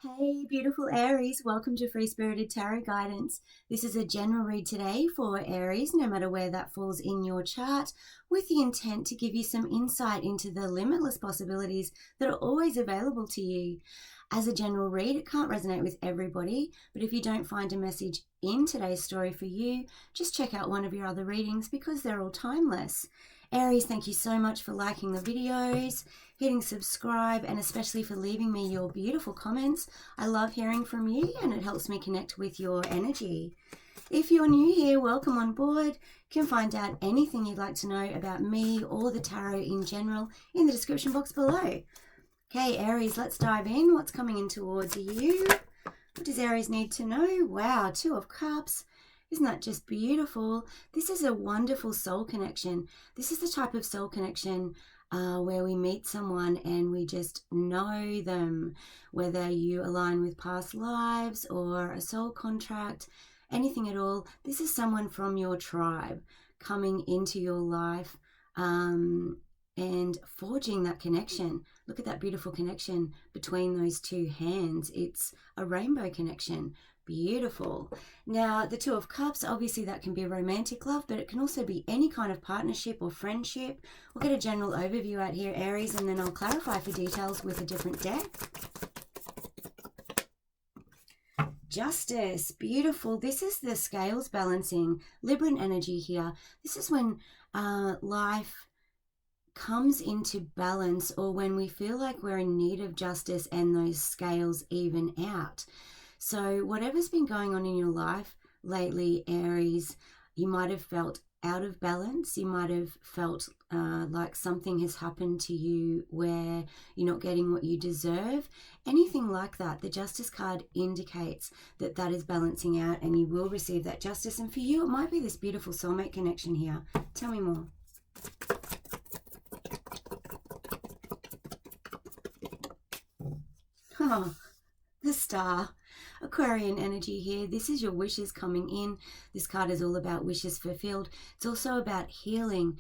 Hey, beautiful Aries, welcome to Free Spirited Tarot Guidance. This is a general read today for Aries, no matter where that falls in your chart, with the intent to give you some insight into the limitless possibilities that are always available to you. As a general read, it can't resonate with everybody, but if you don't find a message in today's story for you, just check out one of your other readings because they're all timeless. Aries, thank you so much for liking the videos, hitting subscribe, and especially for leaving me your beautiful comments. I love hearing from you and it helps me connect with your energy. If you're new here, welcome on board. You can find out anything you'd like to know about me or the tarot in general in the description box below. Okay, Aries, let's dive in. What's coming in towards you? What does Aries need to know? Wow, Two of Cups. Isn't that just beautiful? This is a wonderful soul connection. This is the type of soul connection where we meet someone and we just know them, whether you align with past lives or a soul contract, anything at all. This is someone from your tribe coming into your life and forging that connection. Look at that beautiful connection between those two hands. It's a rainbow connection. Beautiful. Now, the Two of Cups, obviously that can be romantic love, but it can also be any kind of partnership or friendship. We'll get a general overview out here, Aries, and then I'll clarify for details with a different deck. Justice, beautiful. This is the scales balancing, Libran energy here. This is when life comes into balance, or when we feel like we're in need of justice and those scales even out. So whatever's been going on in your life lately, Aries, you might have felt out of balance. You might have felt like something has happened to you where you're not getting what you deserve. Anything like that, the Justice card indicates that that is balancing out and you will receive that justice. And for you, it might be this beautiful soulmate connection here. Tell me more. Oh, the Star. Aquarian energy here. This is your wishes coming in. This card is all about wishes fulfilled. It's also about healing.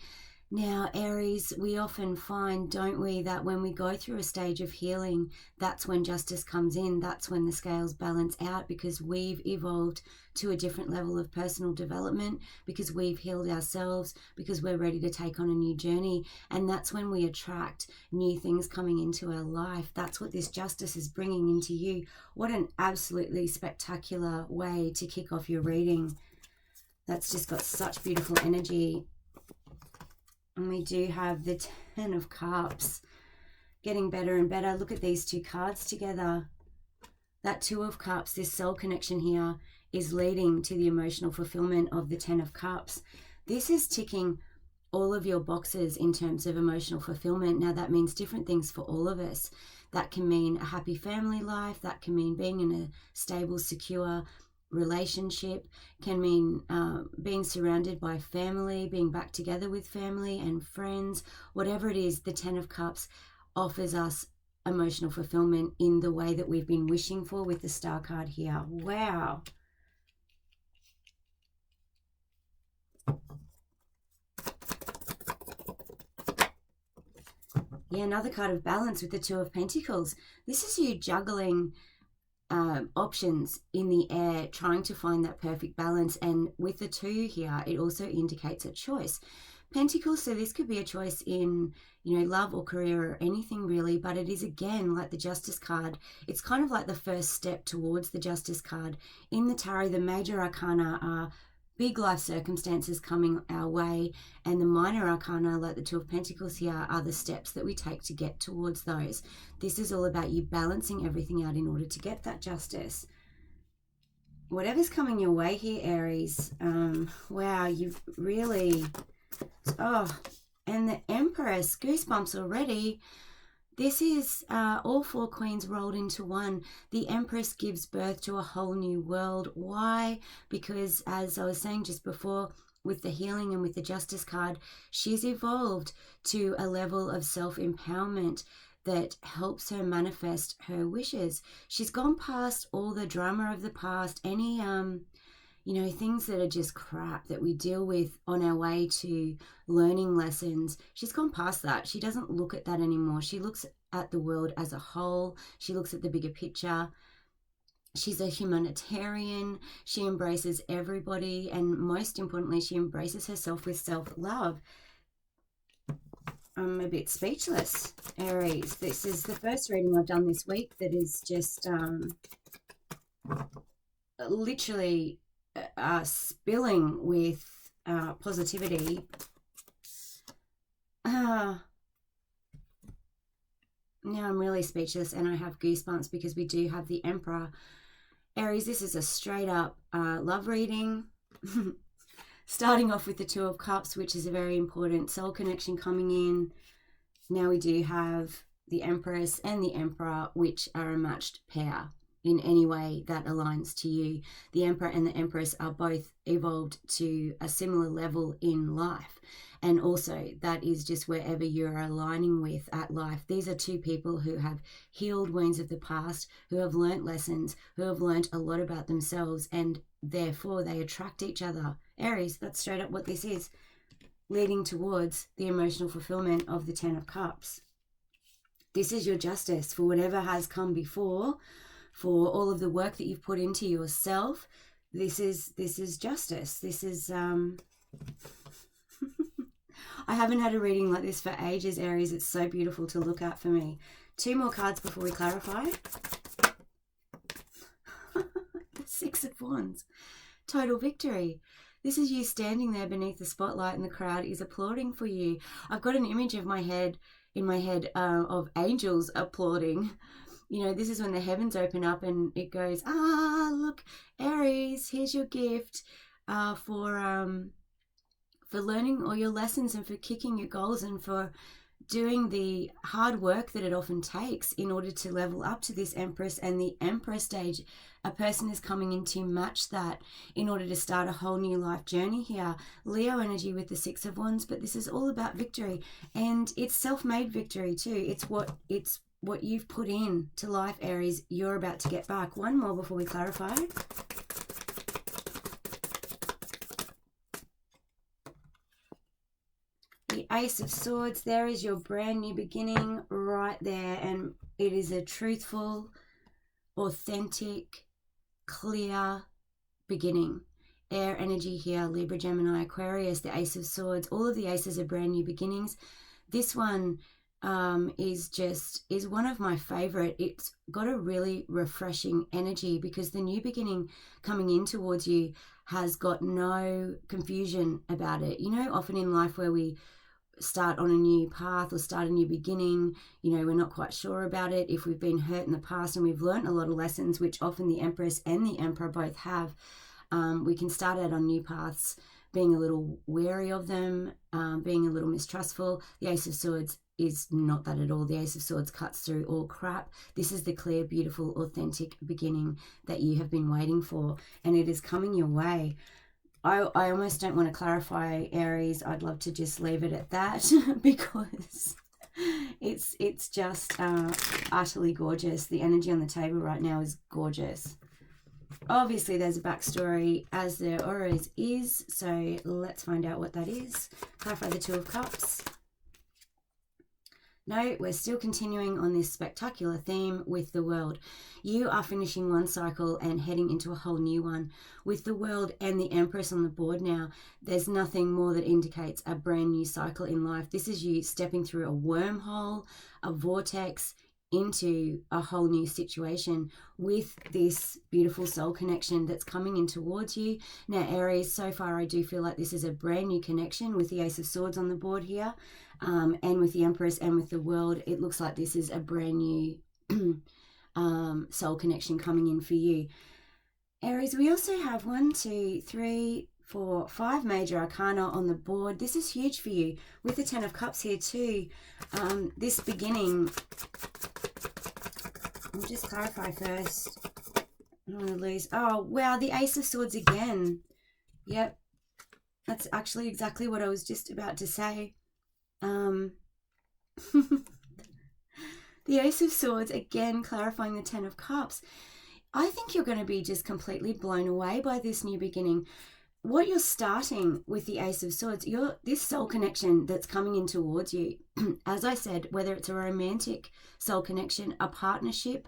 Now, Aries, we often find, don't we, that when we go through a stage of healing, that's when justice comes in. That's when the scales balance out, because we've evolved to a different level of personal development, because we've healed ourselves, because we're ready to take on a new journey. And that's when we attract new things coming into our life. That's what this justice is bringing into you. What an absolutely spectacular way to kick off your reading. That's just got such beautiful energy. And we do have the Ten of Cups getting better and better. Look at these two cards together. That Two of Cups, this soul connection here, is leading to the emotional fulfillment of the Ten of Cups. This is ticking all of your boxes in terms of emotional fulfillment. Now, that means different things for all of us. That can mean a happy family life. That can mean being in a stable, secure relationship, can mean being surrounded by family, being back together with family and friends. Whatever it is, the Ten of Cups offers us emotional fulfillment in the way that we've been wishing for with the Star card here. Wow. Yeah, another card of balance with the Two of Pentacles. This is you juggling options in the air, trying to find that perfect balance. And with the two here, it also indicates a choice. Pentacles, so this could be a choice in, love or career or anything really, but it is, again, like the Justice card. It's kind of like the first step towards the Justice card. In the tarot, the major arcana are big life circumstances coming our way, and the minor arcana, like the Two of Pentacles here, are the steps that we take to get towards those. This is all about you balancing everything out in order to get that justice. Whatever's coming your way here, Aries, wow, you've really, and the Empress, goosebumps already. This is all four queens rolled into one. The Empress gives birth to a whole new world. Why? Because, as I was saying just before, with the healing and with the Justice card, she's evolved to a level of self-empowerment that helps her manifest her wishes. She's gone past all the drama of the past, any things that are just crap that we deal with on our way to learning lessons. She's gone past that. She doesn't look at that anymore. She looks at the world as a whole. She looks at the bigger picture. She's a humanitarian. She embraces everybody, and most importantly, she embraces herself with self-love. I'm a bit speechless, Aries. This is the first reading I've done this week that is just literally spilling with positivity. Now I'm really speechless, and I have goosebumps because we do have the Emperor. Aries, this is a straight up love reading. Starting off with the Two of Cups, which is a very important soul connection coming in. Now we do have the Empress and the Emperor, which are a matched pair in any way that aligns to you. The Emperor and the Empress are both evolved to a similar level in life. And also that is just wherever you're aligning with at life. These are two people who have healed wounds of the past, who have learnt lessons, who have learnt a lot about themselves, and therefore they attract each other. Aries, that's straight up what this is, leading towards the emotional fulfillment of the Ten of Cups. This is your justice for whatever has come before, for all of the work that you've put into yourself. This is justice. This is I haven't had a reading like this for ages, Aries. It's so beautiful to look at for me. 2 more cards before we clarify. The Six of Wands. Total victory. This is you standing there beneath the spotlight and the crowd is applauding for you. I've got an image of in my head of angels applauding. You know, this is when the heavens open up and it goes, look, Aries, here's your gift for learning all your lessons and for kicking your goals and for doing the hard work that it often takes in order to level up to this Empress and the Empress stage. A person is coming in to match that in order to start a whole new life journey here. Leo energy with the Six of Wands, but this is all about victory, and it's self-made victory too. It's what you've put in to life, Aries, you're about to get back. One more before we clarify. The Ace of Swords, there is your brand new beginning right there, and it is a truthful, authentic, clear beginning. Air energy here, Libra, Gemini, Aquarius, the Ace of Swords. All of the aces are brand new beginnings. This one is one of my favorite. It's got a really refreshing energy because the new beginning coming in towards you has got no confusion about it. You know, often in life where we start on a new path or start a new beginning, you know, we're not quite sure about it. If we've been hurt in the past and we've learned a lot of lessons, which often the Empress and the Emperor both have, we can start out on new paths being a little wary of them, being a little mistrustful. The Ace of Swords is not that at all. The Ace of Swords cuts through all crap. This is the clear, beautiful, authentic beginning that you have been waiting for, and it is coming your way. I almost don't want to clarify, Aries. I'd love to just leave it at that because it's just utterly gorgeous. The energy on the table right now is gorgeous. Obviously, there's a backstory, as there always is, so let's find out what that is. Clarify the Two of Cups. No, we're still continuing on this spectacular theme with the World. You are finishing one cycle and heading into a whole new one. With the World and the Empress on the board now, there's nothing more that indicates a brand new cycle in life. This is you stepping through a wormhole, a vortex, into a whole new situation with this beautiful soul connection that's coming in towards you. Now, Aries, so far I do feel like this is a brand new connection with the Ace of Swords on the board here, and with the Empress and with the World. It looks like this is a brand new soul connection coming in for you. Aries, we also have 1, 2, 3, 4, 5 major arcana on the board. This is huge for you with the Ten of Cups here too. This beginning, I'll just clarify first. I don't want to lose. Oh, wow, the Ace of Swords again. Yep, that's actually exactly what I was just about to say. The Ace of Swords, again, clarifying the Ten of Cups. I think you're going to be just completely blown away by this new beginning. what you're starting with the Ace of Swords, this soul connection that's coming in towards you, as I said, whether it's a romantic soul connection, a partnership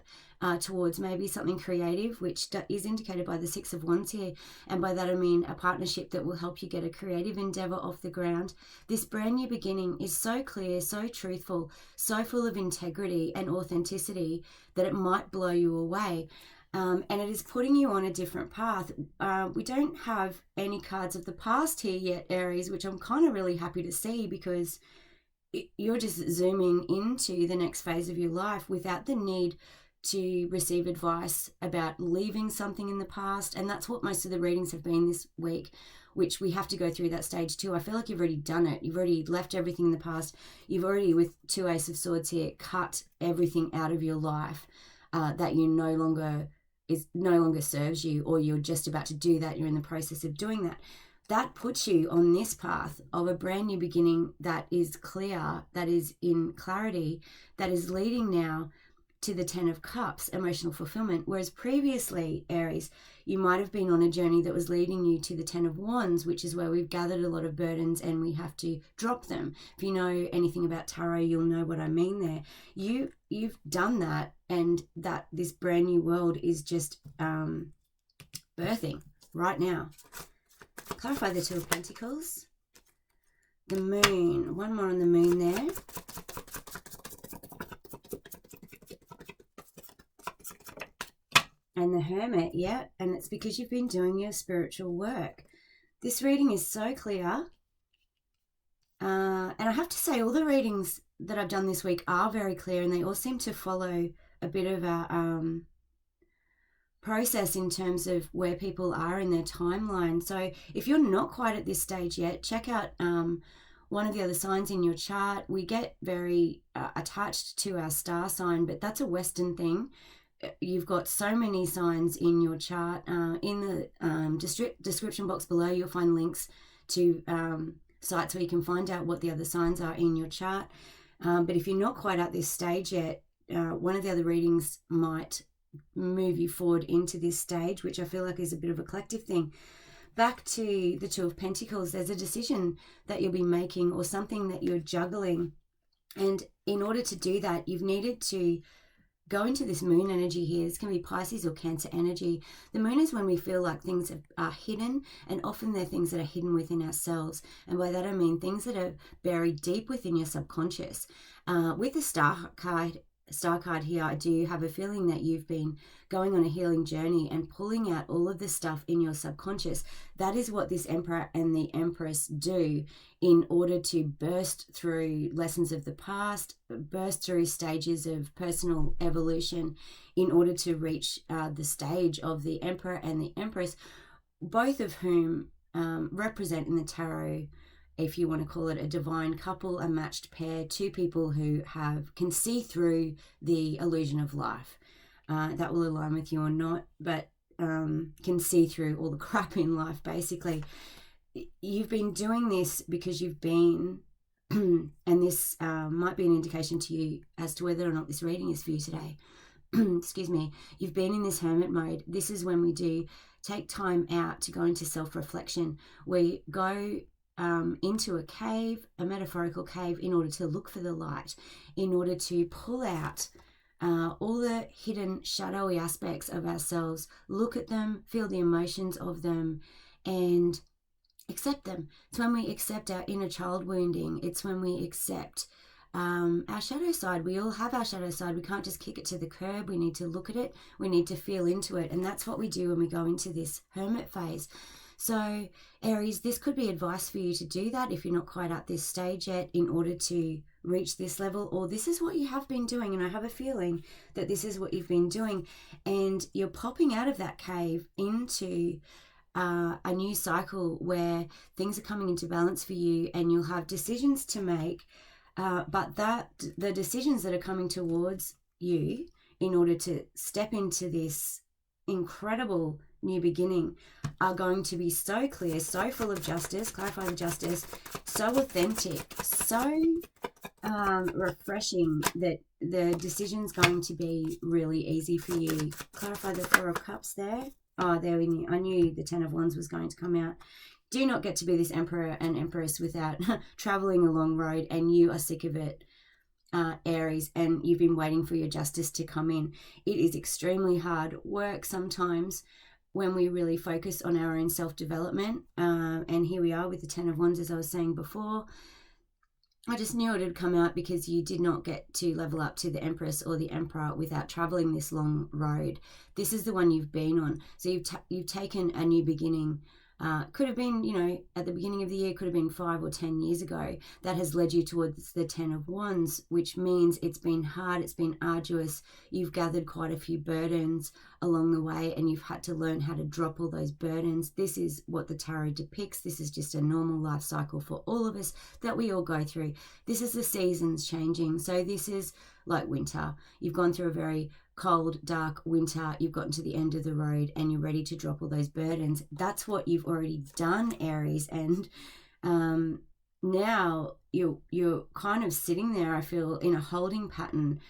towards maybe something creative, which is indicated by the Six of Wands here, and by that I mean a partnership that will help you get a creative endeavor off the ground. This brand new beginning is so clear, so truthful, so full of integrity and authenticity that it might blow you away. And it is putting you on a different path. We don't have any cards of the past here yet, Aries, which I'm kind of really happy to see, because you're just zooming into the next phase of your life without the need to receive advice about leaving something in the past. And that's what most of the readings have been this week, which we have to go through that stage too. I feel like you've already done it. You've already left everything in the past. You've already, with two Ace of Swords here, cut everything out of your life that you no longer serves you, or you're just about to do that. You're in the process of doing that. That puts you on this path of a brand new beginning that is clear, that is in clarity, that is leading now to the Ten of Cups, emotional fulfillment. Whereas previously, Aries, you might have been on a journey that was leading you to the Ten of Wands, which is where we've gathered a lot of burdens and we have to drop them. If you know anything about tarot, you'll know what I mean there. You've done that, and that this brand new world is just birthing right now. Clarify the Two of Pentacles. The Moon. One more on the Moon there. And the Hermit, yeah. And it's because you've been doing your spiritual work. This reading is so clear. And I have to say, all the readings that I've done this week are very clear, and they all seem to follow a bit of a process in terms of where people are in their timeline. So if you're not quite at this stage yet, check out one of the other signs in your chart. We get very attached to our star sign, but that's a Western thing. You've got so many signs in your chart. In the description box below, you'll find links to sites where you can find out what the other signs are in your chart. But if you're not quite at this stage yet, one of the other readings might move you forward into this stage, which I feel like is a bit of a collective thing. Back to the Two of Pentacles, there's a decision that you'll be making, or something that you're juggling. And in order to do that, you've needed to go into this Moon energy here. This can be Pisces or Cancer energy. The Moon is when we feel like things are hidden, and often they're things that are hidden within ourselves. And by that I mean things that are buried deep within your subconscious. With the Star card here, I do have a feeling that you've been going on a healing journey and pulling out all of the stuff in your subconscious. That is what this Emperor and the Empress do in order to burst through lessons of the past, burst through stages of personal evolution in order to reach the stage of the Emperor and the Empress, both of whom represent in the tarot, if you want to call it a divine couple, a matched pair, two people who can see through the illusion of life. That will align with you or not, but can see through all the crap in life, basically. You've been doing this because you've been, and this might be an indication to you as to whether or not this reading is for you today. Excuse me. You've been in this hermit mode. This is when we do take time out to go into self-reflection. We go into a cave, a metaphorical cave, in order to look for the light, in order to pull out all the hidden shadowy aspects of ourselves, look at them, feel the emotions of them, and accept them. It's when we accept our inner child wounding. It's when we accept our shadow side. We all have our shadow side. We can't just kick it to the curb. We need to look at it. We need to feel into it. And that's what we do when we go into this hermit phase. So Aries, this could be advice for you to do that if you're not quite at this stage yet, in order to reach this level, or this is what you have been doing. And I have a feeling that this is what you've been doing, and you're popping out of that cave into a new cycle where things are coming into balance for you, and you'll have decisions to make, but the decisions that are coming towards you in order to step into this incredible new beginning are going to be so clear, so full of justice. Clarify the justice. So authentic, so refreshing, that the decision's going to be really easy for you. Clarify the Four of Cups there. Oh, there we knew. I knew the Ten of Wands was going to come out. Do not get to be this Emperor and Empress without traveling a long road, and you are sick of it, Aries, and you've been waiting for your justice to come in. It is extremely hard work sometimes when we really focus on our own self-development. And here we are with the Ten of Wands, as I was saying before. I just knew it would come out because you did not get to level up to the Empress or the Emperor without traveling this long road. This is the one you've been on. So you've taken a new beginning. Could have been, at the beginning of the year, could have been 5 or 10 years ago. That has led you towards the Ten of Wands, which means it's been hard, it's been arduous. You've gathered quite a few burdens along the way, and you've had to learn how to drop all those burdens. This is what the tarot depicts. This is just a normal life cycle for all of us that we all go through. This is the seasons changing. So this is like winter. You've gone through a very cold, dark winter. You've gotten to the end of the road and you're ready to drop all those burdens. That's what you've already done, Aries. And now you're kind of sitting there, I feel, in a holding pattern,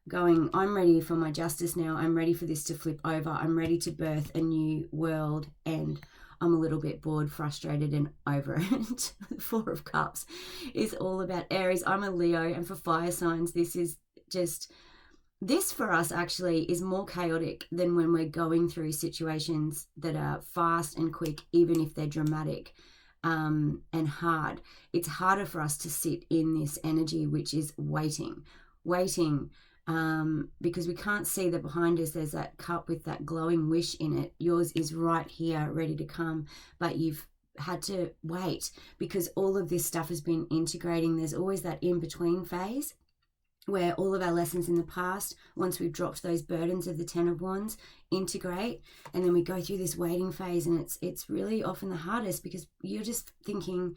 going, I'm ready for my justice now. I'm ready for this to flip over. I'm ready to birth a new world, and I'm a little bit bored, frustrated, and over it. The Four of Cups is all about Aries. I'm a Leo, and for fire signs, this for us actually is more chaotic than when we're going through situations that are fast and quick, even if they're dramatic and hard. It's harder for us to sit in this energy, which is waiting, because we can't see that behind us there's that cup with that glowing wish in it. Yours is right here, ready to come, but you've had to wait because all of this stuff has been integrating. There's always that in-between phase where all of our lessons in the past, once we've dropped those burdens of the Ten of Wands, integrate, and then we go through this waiting phase, and it's really often the hardest because you're just thinking,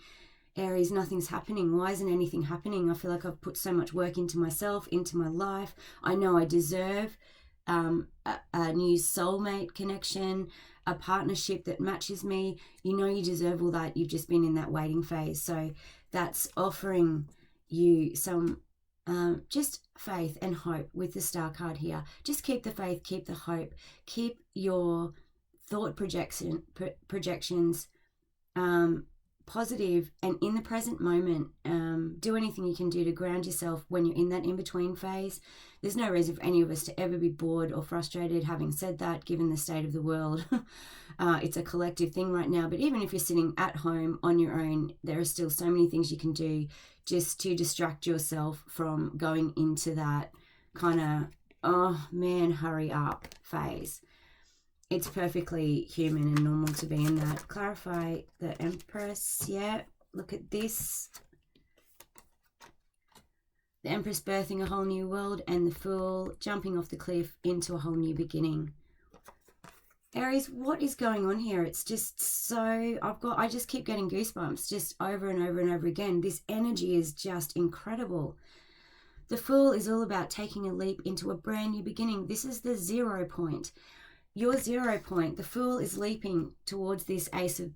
Aries, nothing's happening. Why isn't anything happening? I feel like I've put so much work into myself, into my life. I know I deserve a new soulmate connection, a partnership that matches me. You know you deserve all that. You've just been in that waiting phase. So that's offering you some just faith and hope with the Star card here. Just keep the faith, keep the hope, keep your thought projections positive and in the present moment. Do anything you can do to ground yourself when you're in that in-between phase. There's no reason for any of us to ever be bored or frustrated. Having said that, given the state of the world, it's a collective thing right now. But even if you're sitting at home on your own, there are still so many things you can do just to distract yourself from going into that kind of, oh man, hurry up phase. It's perfectly human and normal to be in that. Clarify the Empress. Yeah, look at this. The Empress birthing a whole new world, and the Fool jumping off the cliff into a whole new beginning. Aries, what is going on here? It's just so, I just keep getting goosebumps just over and over and over again. This energy is just incredible. The Fool is all about taking a leap into a brand new beginning. This is the 0 point. Your 0 point. The Fool is leaping towards this Ace of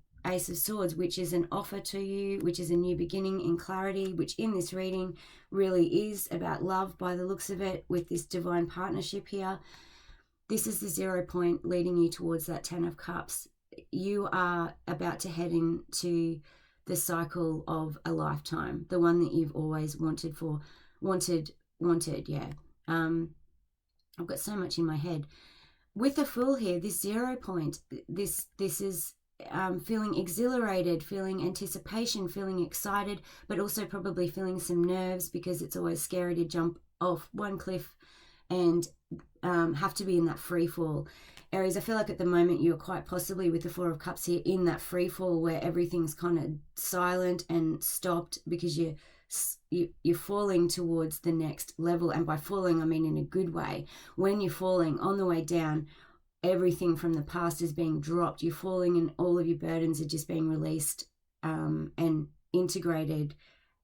Swords, which is an offer to you, which is a new beginning in clarity, which in this reading really is about love by the looks of it, with this divine partnership here. This is the 0 point leading you towards that 10 of Cups. You are about to head into the cycle of a lifetime, the one that you've always wanted, yeah. I've got so much in my head. With the Fool here, this 0 point, this is feeling exhilarated, feeling anticipation, feeling excited, but also probably feeling some nerves because it's always scary to jump off one cliff and have to be in that free fall. Aries, I feel like at the moment you're quite possibly with the 4 of Cups here in that free fall where everything's kind of silent and stopped because you're falling towards the next level. And by falling, I mean in a good way. When you're falling on the way down, everything from the past is being dropped. You're falling and all of your burdens are just being released and integrated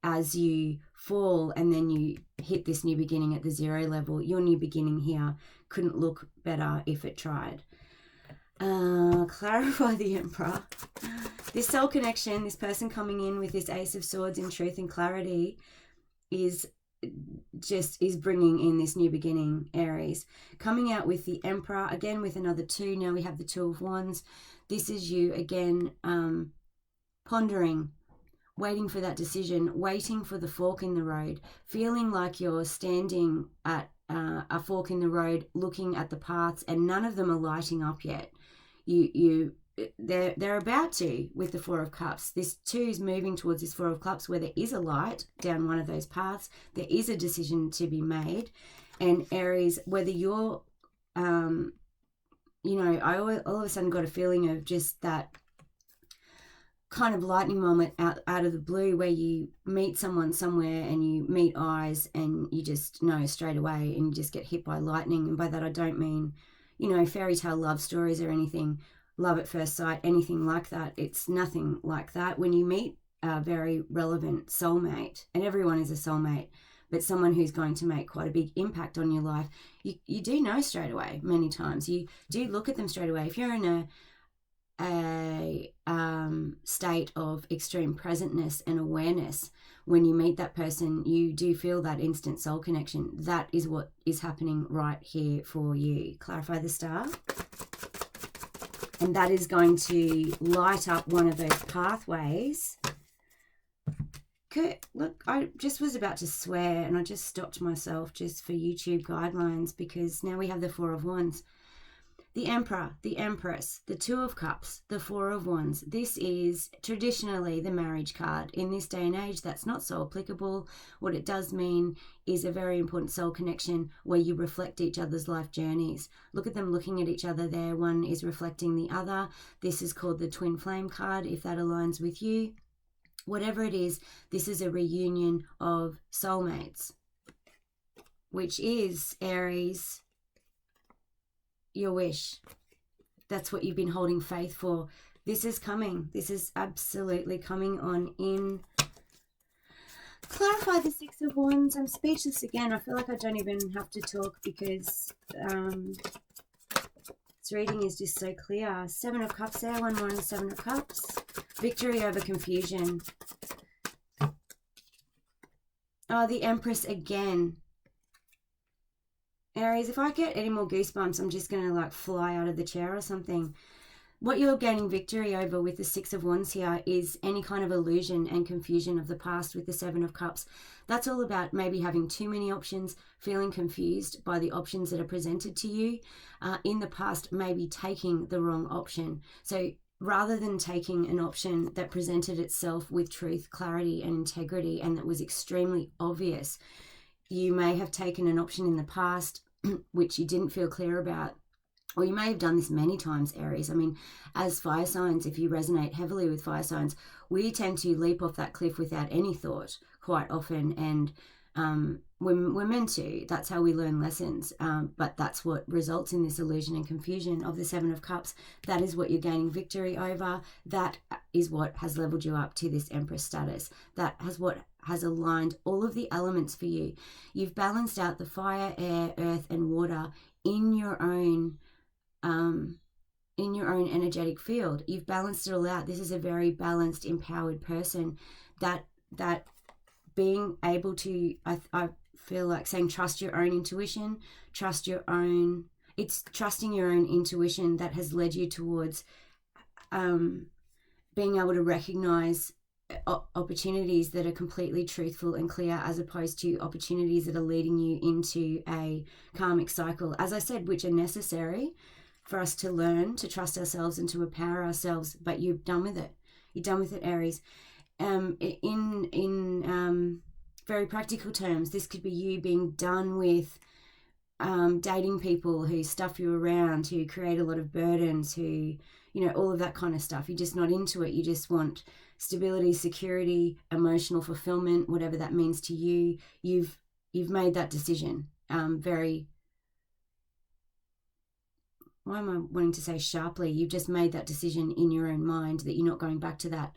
as you fall, and then you hit this new beginning at the 0 level. Your new beginning here couldn't look better if it tried. Clarify the Emperor. This soul connection, this person coming in with this Ace of Swords in truth and clarity, is just is bringing in this new beginning, Aries. Coming out with the Emperor, again with another 2. Now we have the 2 of Wands. This is you again, pondering, waiting for that decision, waiting for the fork in the road, feeling like you're standing at a fork in the road, looking at the paths, and none of them are lighting up yet. They're about to with the 4 of Cups. This 2 is moving towards this 4 of Cups where there is a light down one of those paths. There is a decision to be made. And Aries, whether you're, you know, I all of a sudden got a feeling of just that kind of lightning moment out of the blue where you meet someone somewhere and you meet eyes and you just know straight away and you just get hit by lightning. And by that I don't mean, you know, fairy tale love stories or anything, love at first sight, anything like that. It's nothing like that. When you meet a very relevant soulmate, and everyone is a soulmate, but someone who's going to make quite a big impact on your life, you do know straight away. Many times you do look at them straight away. If you're in a state of extreme presentness and awareness, when you meet that person, you do feel that instant soul connection. That is what is happening right here for you. Clarify the star. And that is going to light up one of those pathways. Look, I just was about to swear and I just stopped myself just for YouTube guidelines, because now we have the 4 of Wands. The Emperor, the Empress, the 2 of Cups, the 4 of Wands. This is traditionally the marriage card. In this day and age, that's not so applicable. What it does mean is a very important soul connection where you reflect each other's life journeys. Look at them looking at each other there. One is reflecting the other. This is called the Twin Flame card, if that aligns with you. Whatever it is, this is a reunion of soulmates, which is, Aries, your wish. That's what you've been holding faith for. This is coming. This is absolutely coming on in. Clarify the 6 of Wands. I'm speechless again. I feel like I don't even have to talk because this reading is just so clear. 7 of Cups there. One more on the 7 of Cups. Victory over confusion. Oh, the Empress again. Aries, if I get any more goosebumps, I'm just going to like fly out of the chair or something. What you're gaining victory over with the 6 of Wands here is any kind of illusion and confusion of the past with the 7 of Cups. That's all about maybe having too many options, feeling confused by the options that are presented to you. In the past, maybe taking the wrong option. So rather than taking an option that presented itself with truth, clarity and integrity and that was extremely obvious, you may have taken an option in the past which you didn't feel clear about, or you may have done this many times, Aries. I mean, as fire signs, if you resonate heavily with fire signs, we tend to leap off that cliff without any thought quite often, and we're meant to. That's how we learn lessons, but that's what results in this illusion and confusion of the 7 of Cups. That is what you're gaining victory over. That is what has leveled you up to this Empress status. That has aligned all of the elements for you. You've balanced out the fire, air, earth and water in your own energetic field. You've balanced it all out. This is a very balanced, empowered person. That being able to, I feel like saying, trust your own intuition, it's trusting your own intuition that has led you towards being able to recognize opportunities that are completely truthful and clear, as opposed to opportunities that are leading you into a karmic cycle, as I said, which are necessary for us to learn to trust ourselves and to empower ourselves. But you're done with it. You're done with it, Aries. In very practical terms, this could be you being done with dating people who stuff you around, who create a lot of burdens, who, you know, all of that kind of stuff. You're just not into it. You just want stability, security, emotional fulfillment, whatever that means to you. You've made that decision why am I wanting to say sharply? You've just made that decision in your own mind that you're not going back to that.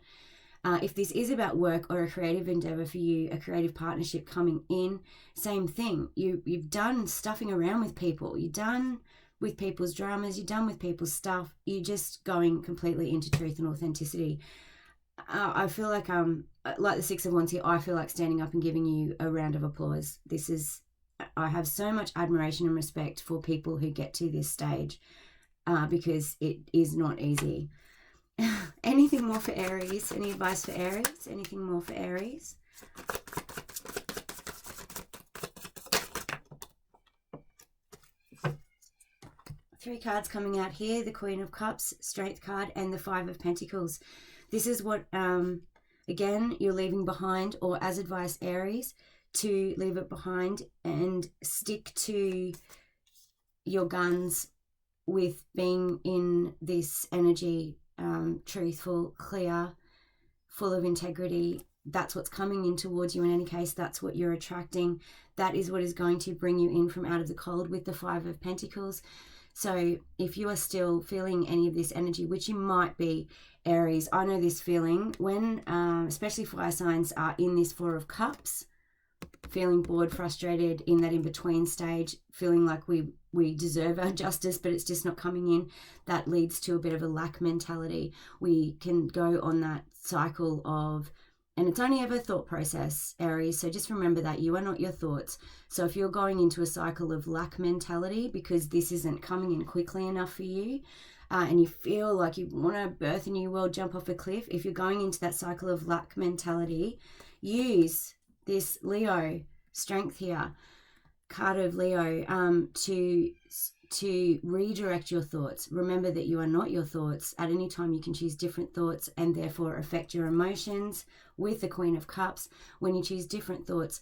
If this is about work or a creative endeavor for you, a creative partnership coming in, same thing. You've done stuffing around with people. You're done with people's dramas. You're done with people's stuff. You're just going completely into truth and authenticity. I feel like the Six of Wands here, I feel like standing up and giving you a round of applause. I have so much admiration and respect for people who get to this stage, because it is not easy. Anything more for Aries? Any advice for Aries? Anything more for Aries? Three cards coming out here: the Queen of Cups, Strength card, and the Five of Pentacles. This is what, again, you're leaving behind, or as advice, Aries, to leave it behind and stick to your guns with being in this energy, truthful, clear, full of integrity. That's what's coming in towards you in any case. That's what you're attracting. That is what is going to bring you in from out of the cold with the Five of Pentacles. So if you are still feeling any of this energy, which you might be, Aries, I know this feeling when, especially fire signs, are in this Four of Cups, feeling bored, frustrated, in that in-between stage, feeling like we deserve our justice, but it's just not coming in. That leads to a bit of a lack mentality. We can go on that cycle of, and it's only ever a thought process, Aries, so just remember that you are not your thoughts. So if you're going into a cycle of lack mentality because this isn't coming in quickly enough for you, and you feel like you want to birth a new world, jump off a cliff, if you're going into that cycle of lack mentality, use this Leo strength here, card of Leo, to redirect your thoughts. Remember that you are not your thoughts. At any time you can choose different thoughts and therefore affect your emotions. With the Queen of Cups, when you choose different thoughts,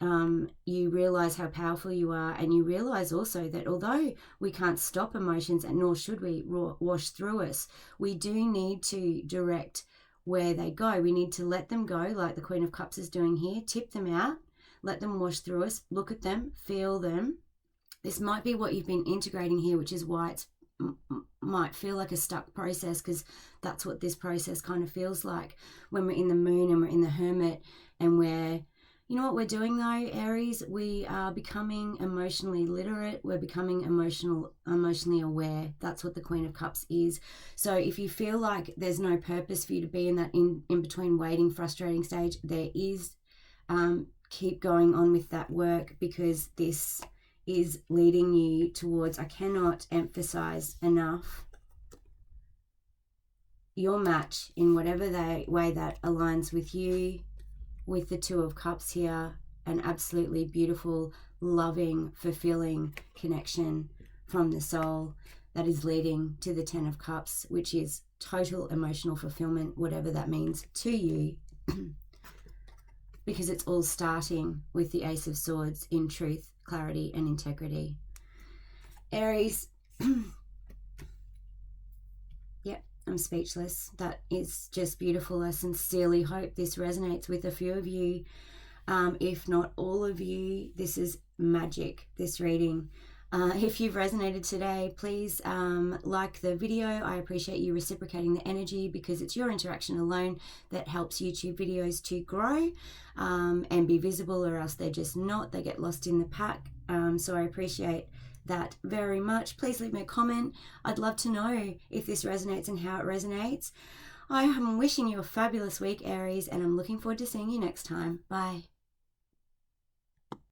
you realize how powerful you are, and you realize also that although we can't stop emotions, and nor should we wash through us, we do need to direct where they go. We need to let them go, like the Queen of Cups is doing here. Tip them out, let them wash through us, look at them, feel them. This might be what you've been integrating here, which is why it might feel like a stuck process, because that's what this process kind of feels like when we're in the Moon and we're in the Hermit, and you know what we're doing though, Aries? We are becoming emotionally literate. We're becoming emotionally aware. That's what the Queen of Cups is. So if you feel like there's no purpose for you to be in that in between waiting, frustrating stage, there is. Keep going on with that work, because this is leading you towards, I cannot emphasize enough, your match in whatever way that aligns with you, with the Two of Cups here, an absolutely beautiful, loving, fulfilling connection from the soul that is leading to the Ten of Cups, which is total emotional fulfillment, whatever that means to you, because it's all starting with the Ace of Swords in truth, clarity, and integrity. Aries, yep, I'm speechless. That is just beautiful. I sincerely hope this resonates with a few of you. If not all of you, this is magic, this reading. If you've resonated today, please like the video. I appreciate you reciprocating the energy, because it's your interaction alone that helps YouTube videos to grow and be visible, or else they're just not. They get lost in the pack. So I appreciate that very much. Please leave me a comment. I'd love to know if this resonates and how it resonates. I am wishing you a fabulous week, Aries, and I'm looking forward to seeing you next time. Bye.